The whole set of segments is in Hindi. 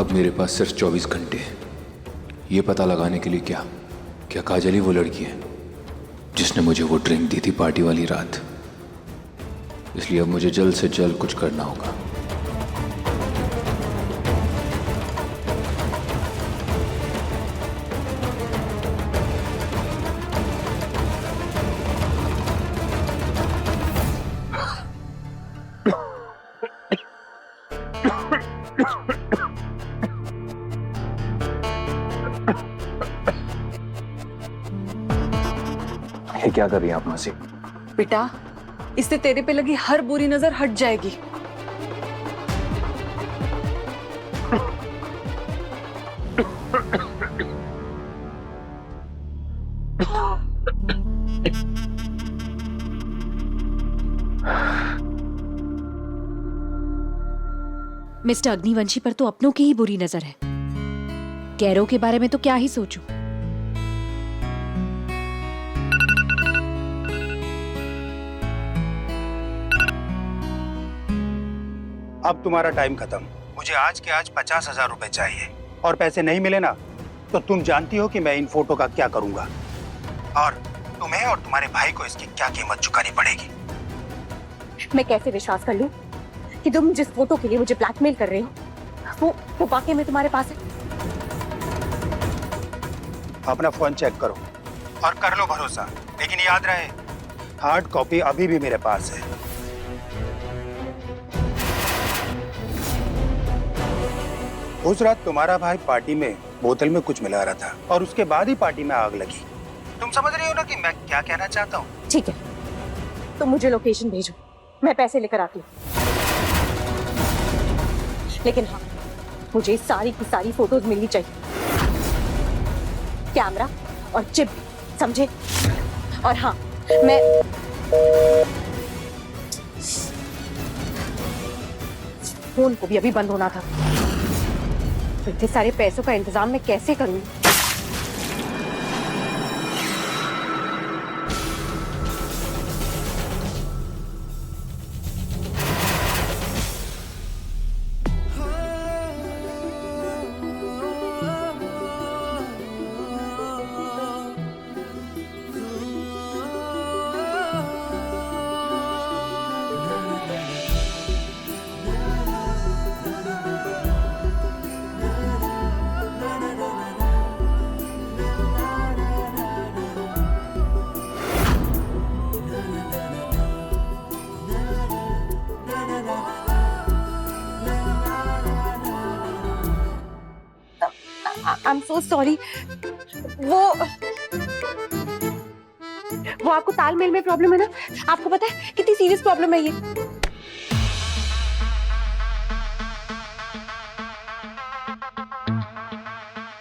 अब मेरे पास सिर्फ 24 घंटे हैं ये पता लगाने के लिए क्या क्या काजल ही वो लड़की है जिसने मुझे वो ड्रिंक दी थी पार्टी वाली रात। इसलिए अब मुझे जल्द से जल्द कुछ करना होगा। ये क्या कर रही हैं आप मासी? बेटा, इससे तेरे पे लगी हर बुरी नजर हट जाएगी। मिस्टर अग्निवंशी पर तो अपनों की ही बुरी नजर है। गैरों के बारे में तो क्या ही सोचूं। अब तुम्हारा टाइम खत्म। मुझे आज के आज 50,000 रुपए चाहिए और पैसे नहीं मिले ना तो तुम जानती हो कि मैं इन फोटो का क्या करूंगा और तुम्हें और तुम्हारे भाई को इसकी क्या कीमत चुकानी पड़ेगी। मैं कैसे विश्वास कर लूं कि तुम जिस फोटो के लिए मुझे ब्लैकमेल कर रहे हो वो वाकई में तुम्हारे पास है? अपना फोन चेक करो और कर लो भरोसा, लेकिन याद रहे हार्ड कॉपी अभी भी मेरे पास है। उस रात तुम्हारा भाई पार्टी में बोतल में कुछ मिला रहा था और उसके बाद ही पार्टी में आग लगी। तुम समझ रही हो ना कि मैं क्या कहना चाहता हूँ? ठीक है, तुम मुझे लोकेशन भेजो, मैं पैसे लेकर आती हूँ। लेकिन हाँ, मुझे सारी की सारी फोटोज मिलनी चाहिए, कैमरा और चिप भी, समझे? और हाँ, मैं फोन को भी अभी बंद होना था। इतने सारे पैसों का इंतजाम मैं कैसे करूं? I am so sorry. वो आपको तालमेल में प्रॉब्लम है ना? आपको पता है कितनी सीरियस प्रॉब्लम है ये?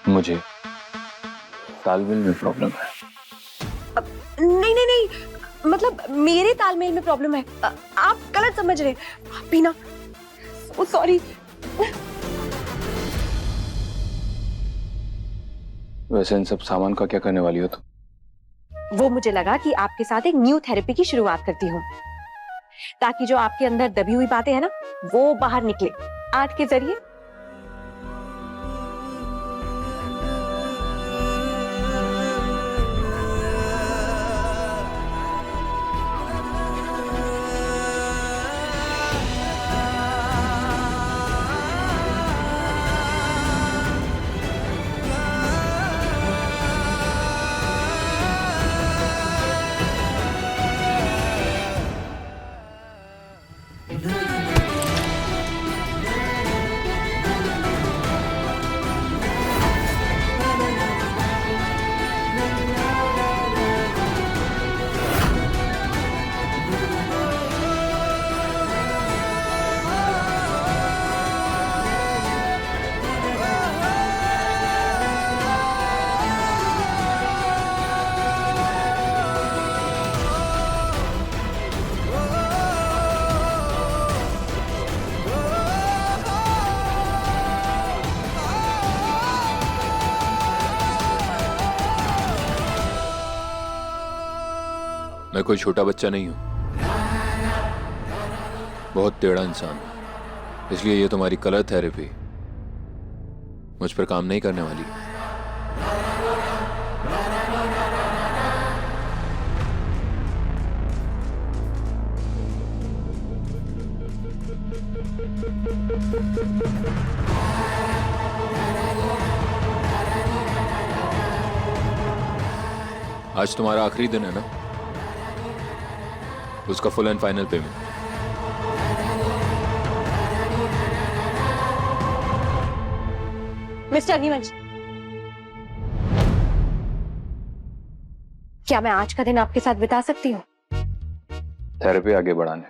मुझे तालमेल में प्रॉब्लम है? नहीं नहीं नहीं, मतलब मेरे तालमेल में प्रॉब्लम है। आप गलत समझ रहे हैं। पीना, सो सॉरी। वैसे इन सब सामान का क्या करने वाली हो तुम? वो मुझे लगा कि आपके साथ एक न्यू थेरेपी की शुरुआत करती हूँ, ताकि जो आपके अंदर दबी हुई बातें हैं ना, वो बाहर निकले आर्ट के जरिए। मैं कोई छोटा बच्चा नहीं हूं, बहुत टेढ़ा इंसान हूं। इसलिए ये तुम्हारी कलर थेरेपी मुझ पर काम नहीं करने वाली। आज तुम्हारा आखिरी दिन है ना, उसका full and final payment. Mister Agnivanshi, क्या मैं आज का दिन आपके साथ बिता सकती हूँ? थेरेपी आगे बढ़ाने।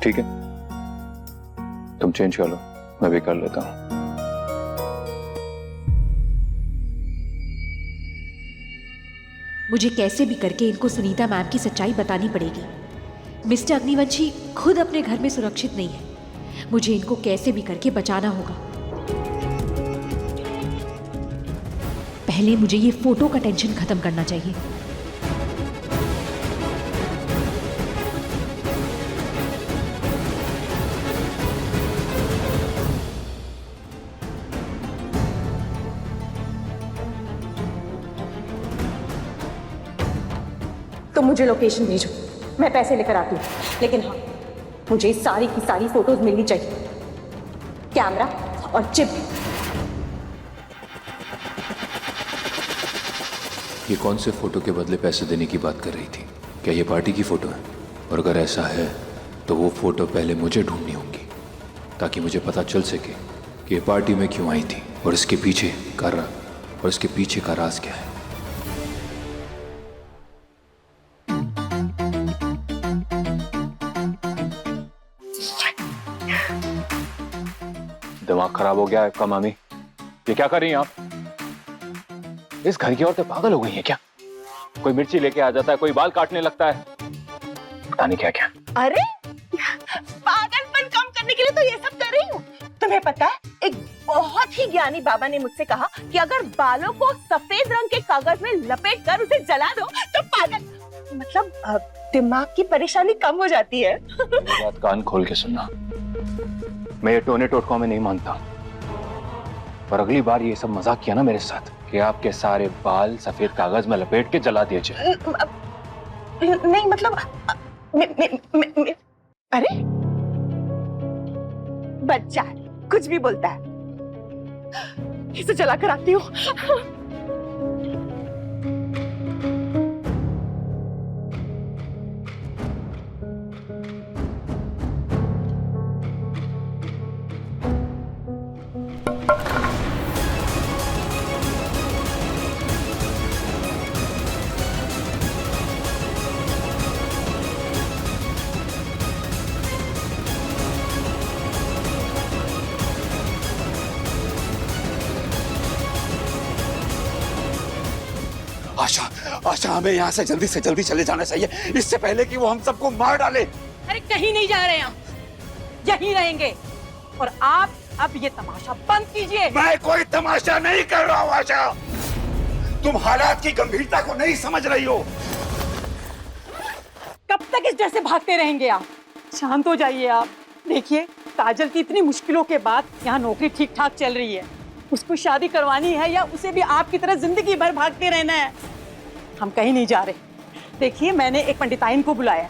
ठीक है, तुम चेंज कर लो, मैं भी कर लेता हूं। मुझे कैसे भी करके इनको सुनीता मैम की सच्चाई बतानी पड़ेगी। मिस्टर अग्निवंशी खुद अपने घर में सुरक्षित नहीं है, मुझे इनको कैसे भी करके बचाना होगा। पहले मुझे ये फोटो का टेंशन खत्म करना चाहिए। तो मुझे लोकेशन भेजो, मैं पैसे लेकर आती हूँ। लेकिन हाँ, मुझे सारी की सारी फोटोज मिलनी चाहिए, कैमरा और चिप। ये कौन से फोटो के बदले पैसे देने की बात कर रही थी? क्या ये पार्टी की फोटो है? और अगर ऐसा है तो वो फोटो पहले मुझे ढूंढनी होगी, ताकि मुझे पता चल सके कि ये पार्टी में क्यों आई थी और इसके पीछे का राज क्या है। दिमाग खराब हो गया है आपका मामी? ये क्या कर रही हैं आप? इस घर की औरतें पागल हो गई हैं क्या? कोई मिर्ची लेके आ जाता है, कोई बाल काटने लगता है, पता नहीं क्या क्या। अरे पागलपन कम करने के लिए तो ये सब कर रही हूँ। तुम्हें पता है, एक बहुत ही ज्ञानी बाबा ने मुझसे कहा कि अगर बालों को सफेद रंग के कागज में लपेट कर उसे जला दो तो पागल मतलब दिमाग की परेशानी कम हो जाती है। बात कान खोल के सुनना, मैं ये टोने टोटकों में नहीं मानता, पर अगली बार ये सब मजाक किया ना मेरे साथ कि आपके सारे बाल सफेद कागज में लपेट के जला दिए जाए। नहीं मतलब अरे बच्चा कुछ भी बोलता है, इसे जला कर आती हूँ। आशा, आशा हमें यहाँ से जल्दी चले जाना चाहिए, इससे पहले कि वो हम सबको मार डाले। अरे कहीं नहीं जा रहे हैं, यहीं रहेंगे। और आप अब ये तमाशा बंद कीजिए। मैं कोई तमाशा नहीं कर रहा हूँ आशा, तुम हालात की गंभीरता को नहीं समझ रही हो। कब तक इस डर से भागते रहेंगे आप? शांत हो जाइए आप। देखिए, काजल की इतनी मुश्किलों के बाद यहाँ नौकरी ठीक ठाक चल रही है। उसको शादी करवानी है या उसे भी आपकी तरह जिंदगी भर भागते रहना है? हम कहीं नहीं जा रहे। देखिए, मैंने एक पंडिताइन को बुलाया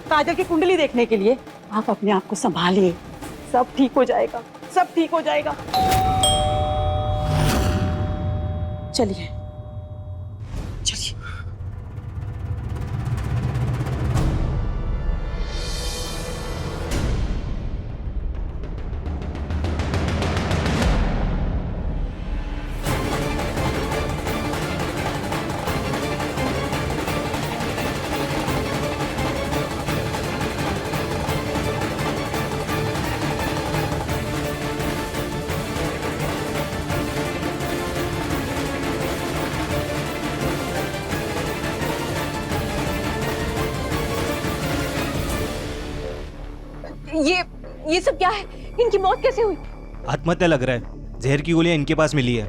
काजल की कुंडली देखने के लिए। आप अपने आप को संभालिए, सब ठीक हो जाएगा, सब ठीक हो जाएगा। चलिए चलिए। ये सब क्या है? इनकी मौत कैसे हुई? आत्महत्या लग रहा है, जहर की गोलियां इनके पास मिली है।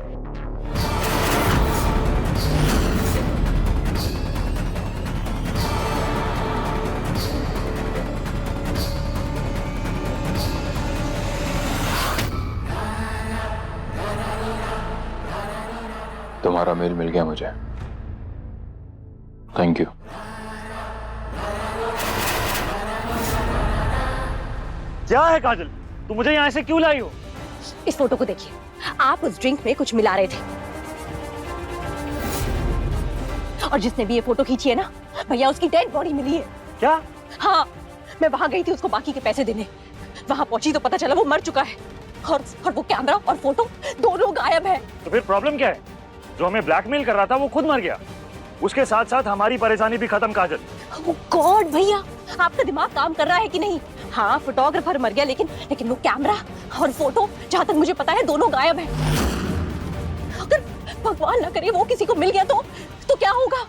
तुम्हारा मेल मिल गया मुझे। Thank you. क्या है काजल, तू मुझे यहाँ से क्यों लाई हो? इस फोटो को देखिए, आप उस ड्रिंक में कुछ मिला रहे थे और जिसने भी ये फोटो खींची है ना भैया, उसकी डेड बॉडी मिली है। क्या? हाँ, मैं वहां गई थी उसको बाकी के पैसे देने। वहां पहुंची तो पता चला वो मर चुका है और वो कैमरा और फोटो दोनों गायब है। तो फिर प्रॉब्लम क्या है? जो हमें ब्लैकमेल कर रहा था वो खुद मर गया, उसके साथ साथ हमारी परेशानी भी खत्म। काजल, ओह गॉड भैया, आपका दिमाग काम कर रहा है कि नहीं? हाँ, फोटोग्राफर मर गया, लेकिन वो कैमरा और फोटो जहाँ तक मुझे पता है दोनों गायब है। अगर भगवान ना करे वो किसी को मिल गया तो क्या होगा?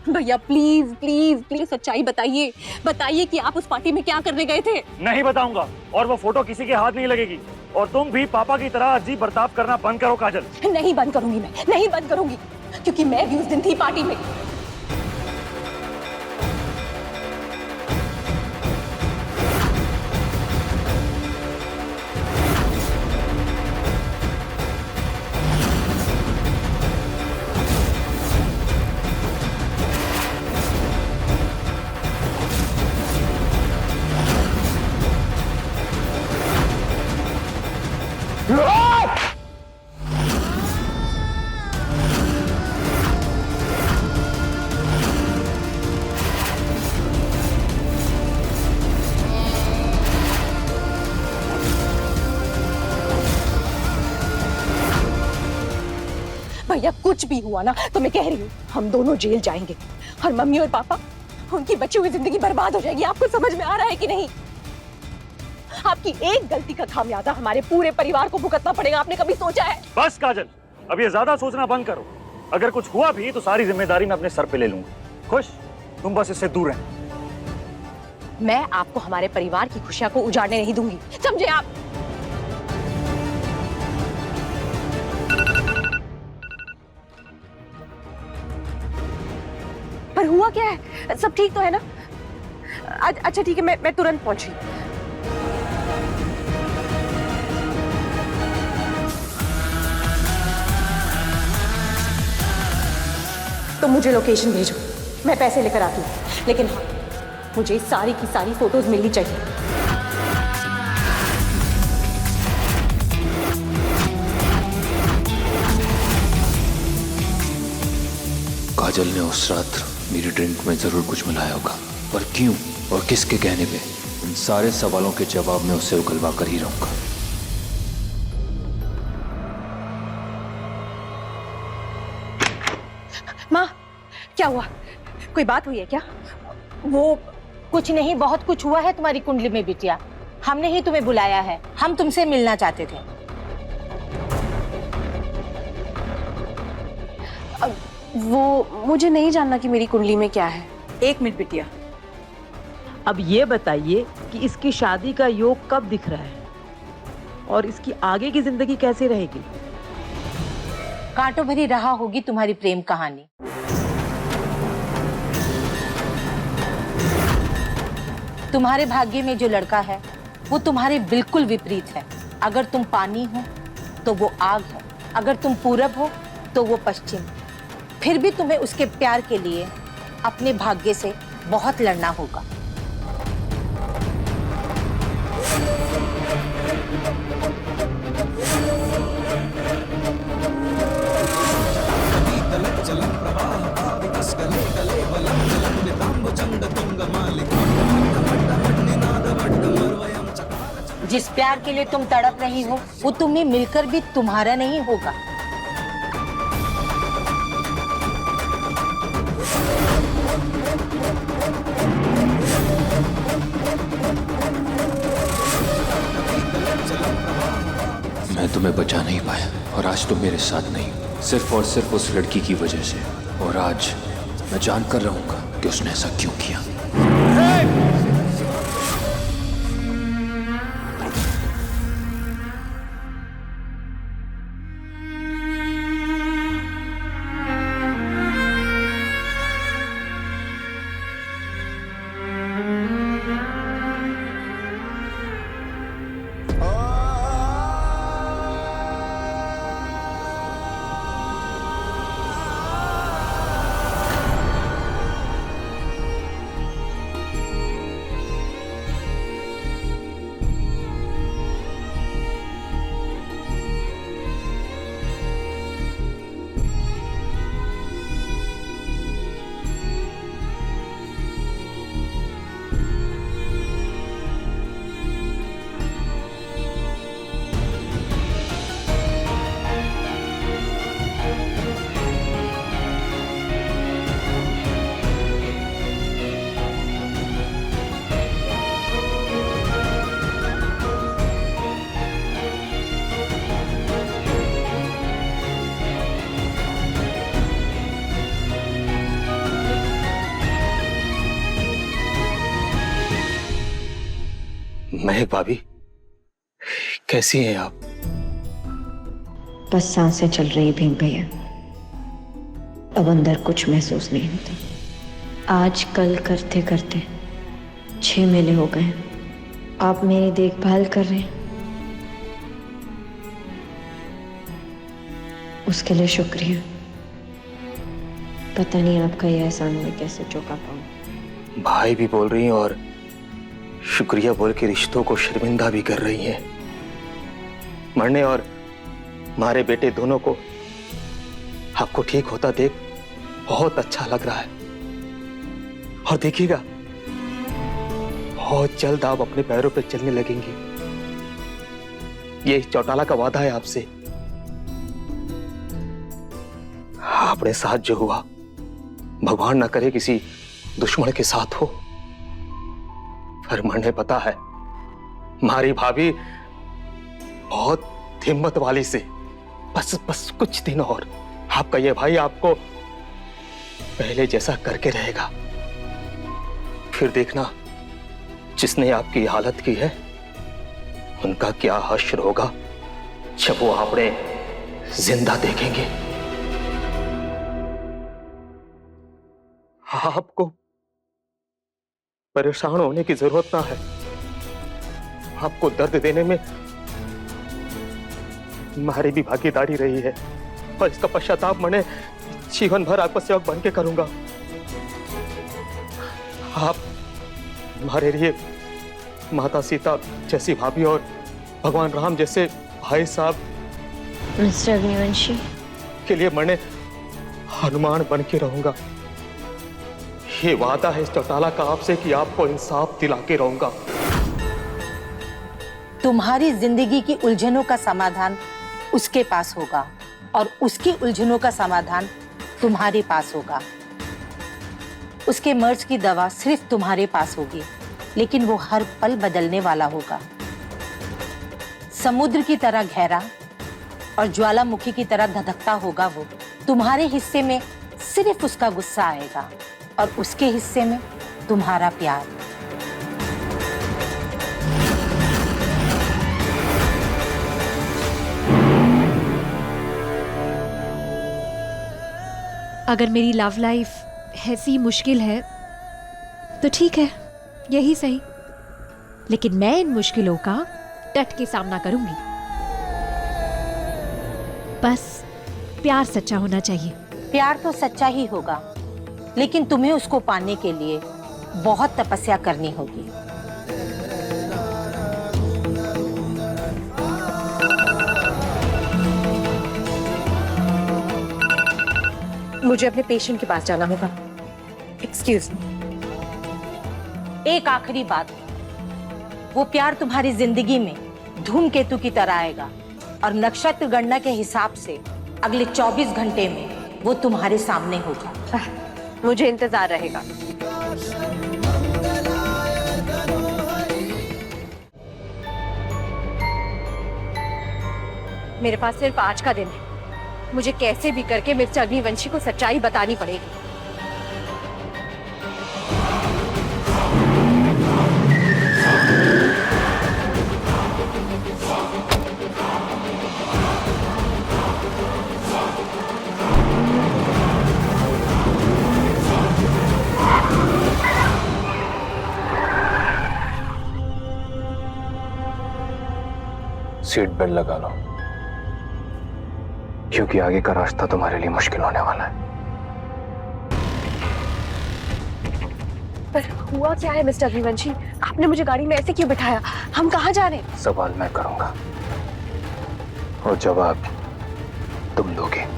भैया प्लीज प्लीज प्लीज सच्चाई बताइए, बताइए कि आप उस पार्टी में क्या करने गए थे। नहीं बताऊंगा, और वो फोटो किसी के हाथ नहीं लगेगी। और तुम भी पापा की तरह अजीब बर्ताव करना बंद करो काजल। नहीं बंद करूंगी, मैं नहीं बंद करूंगी, क्योंकि मैं भी उस दिन थी पार्टी में। भैया कुछ भी हुआ ना तो मैं कह रही हूँ हम दोनों जेल जाएंगे और मम्मी और पापा, उनकी बची हुई जिंदगी बर्बाद हो जाएगी। आपको समझ में आ रहा है कि नहीं? आपकी एक गलती का खामियाजा हमारे पूरे परिवार को भुगतना पड़ेगा। आपने कभी सोचा है? बस काजल, अब ये ज्यादा सोचना बंद करो। अगर कुछ हुआ भी तो सारी जिम्मेदारी मैं अपने सर पे ले लूंगा। खुश? तुम बस इससे दूर रहे। मैं आपको हमारे परिवार की खुशियां को उजाड़ने नहीं दूंगी, समझे आप? पर हुआ क्या है? सब ठीक तो है ना? अच्छा ठीक है, मैं तुरंत पहुंच रही हूँ। तो मुझे लोकेशन भेजो, मैं पैसे लेकर आती हूँ, लेकिन हाँ, मुझे सारी की सारी फोटोज मिलनी चाहिए। काजल ने उस रात मेरी ड्रिंक में जरूर कुछ मिलाया होगा, पर क्यों और किसके कहने पे? इन सारे सवालों के जवाब मैं उससे उगलवा कर ही रहूंगा। माँ, क्या हुआ? कोई बात हुई है क्या? वो कुछ नहीं, बहुत कुछ हुआ है तुम्हारी कुंडली में बिटिया। हमने ही तुम्हें बुलाया है, हम तुमसे मिलना चाहते थे। वो मुझे नहीं जानना कि मेरी कुंडली में क्या है। एक मिनट बिटिया, अब ये बताइए कि इसकी शादी का योग कब दिख रहा है और इसकी आगे की जिंदगी कैसी रहेगी? कांटों भरी रहा होगी तुम्हारी प्रेम कहानी। तुम्हारे भाग्य में जो लड़का है वो तुम्हारे बिल्कुल विपरीत है। अगर तुम पानी हो तो वो आग है, अगर तुम पूरब हो तो वो पश्चिम। फिर भी तुम्हें उसके प्यार के लिए अपने भाग्य से बहुत लड़ना होगा। जिस प्यार के लिए तुम तड़प रही हो वो तुम्हें मिलकर भी तुम्हारा नहीं होगा। मैं तुम्हें बचा नहीं पाया और आज तुम मेरे साथ नहीं, सिर्फ और सिर्फ उस लड़की की वजह से। और आज मैं जान कर रहूंगा कि उसने ऐसा क्यों किया। महक भाभी, कैसी हैं आप? बस सांसें चल रही भीम भैया, अब अंदर कुछ महसूस नहीं होता। आज कल करते करते 6 महीने हो गए, आप मेरी देखभाल कर रहे हैं, उसके लिए शुक्रिया। पता नहीं आपका यह एहसान मैं कैसे चुका पाऊं। भाई भी बोल रही हैं और शुक्रिया बोल के रिश्तों को शर्मिंदा भी कर रही हैं। मरने और हमारे बेटे दोनों को आपको ठीक होता देख बहुत अच्छा लग रहा है। और देखिएगा, बहुत जल्द आप अपने पैरों पर चलने लगेंगी। ये चौटाला का वादा है आपसे। अपने साथ जो हुआ, भगवान ना करे किसी दुश्मन के साथ हो। पर मरने पता है, हमारी भाभी बहुत हिम्मत वाली से, बस कुछ दिन और आपका ये भाई आपको पहले जैसा करके रहेगा। फिर देखना, जिसने आपकी हालत की है उनका क्या हश्र होगा जब वो आपने जिंदा देखेंगे। आपको परेशान होने की जरूरत ना है। आपको दर्द देने में हमारी भी भागीदारी रही है और इसका पश्चाताप मैंने जीवन भर आपका सेवक बन के करूंगा। आप हमारे लिए माता सीता जैसी भाभी और भगवान राम जैसे भाई साहब मिस्टर अग्निवंशी के लिए मैंने हनुमान बन के रहूंगा। ये वादा है इस चौटाला का आपसे कि आपको इंसाफ दिला के रहूंगा। तुम्हारी जिंदगी की उलझनों का समाधान उसके पास होगा और उसकी उलझनों का समाधान तुम्हारे पास होगा। उसके मर्ज की दवा सिर्फ तुम्हारे पास होगी, लेकिन वो हर पल बदलने वाला होगा। समुद्र की तरह गहरा और ज्वालामुखी की तरह धधकता होगा वो। तुम्हारे हिस्से में सिर्फ उसका गुस्सा आएगा और उसके हिस्से में तुम्हारा प्यार। अगर मेरी लव लाइफ ऐसी मुश्किल है तो ठीक है, यही सही, लेकिन मैं इन मुश्किलों का डट के सामना करूंगी। बस प्यार सच्चा होना चाहिए। प्यार तो सच्चा ही होगा, लेकिन तुम्हें उसको पाने के लिए बहुत तपस्या करनी होगी। मुझे अपने पेशेंट के पास जाना होगा। Excuse me. एक आखिरी बात, वो प्यार तुम्हारी जिंदगी में धूमकेतु की तरह आएगा और नक्षत्र गणना के हिसाब से अगले 24 घंटे में वो तुम्हारे सामने होगा। मुझे इंतजार रहेगा। मेरे पास सिर्फ आज का दिन है। मुझे कैसे भी करके मिस्टर अग्निवंशी को सच्चाई बतानी पड़ेगी। सीट बेल्ट लगा लो, क्योंकि आगे का रास्ता तुम्हारे लिए मुश्किल होने वाला है। पर हुआ क्या है मिस्टर अग्निवंशी? आपने मुझे गाड़ी में ऐसे क्यों बिठाया? हम कहाँ जा रहे हैं? सवाल मैं करूंगा और जवाब तुम दोगे।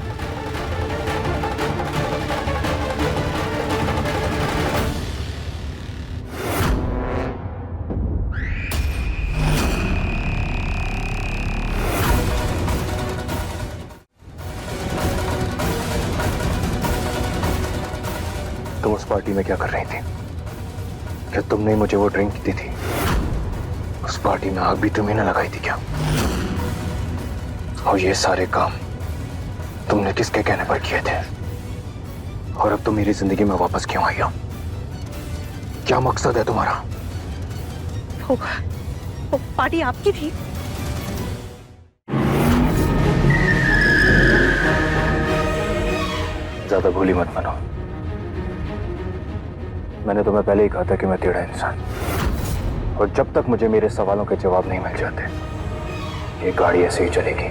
तुम उस पार्टी में क्या कर रही थी? क्या तुमने मुझे वो ड्रिंक दी थी? उस पार्टी में आग भी तुम्हें ना लगाई थी क्या? और ये सारे काम तुमने किसके कहने पर किए थे? और अब तुम मेरी जिंदगी में वापस क्यों आई हो? क्या मकसद है तुम्हारा? वो पार्टी आपकी थी। ज्यादा भूली मत बनो। मैंने तुम्हें पहले ही कहा था कि मैं टेढ़ा इंसान, और जब तक मुझे मेरे सवालों के जवाब नहीं मिल जाते ये गाड़ी ऐसे ही चलेगी।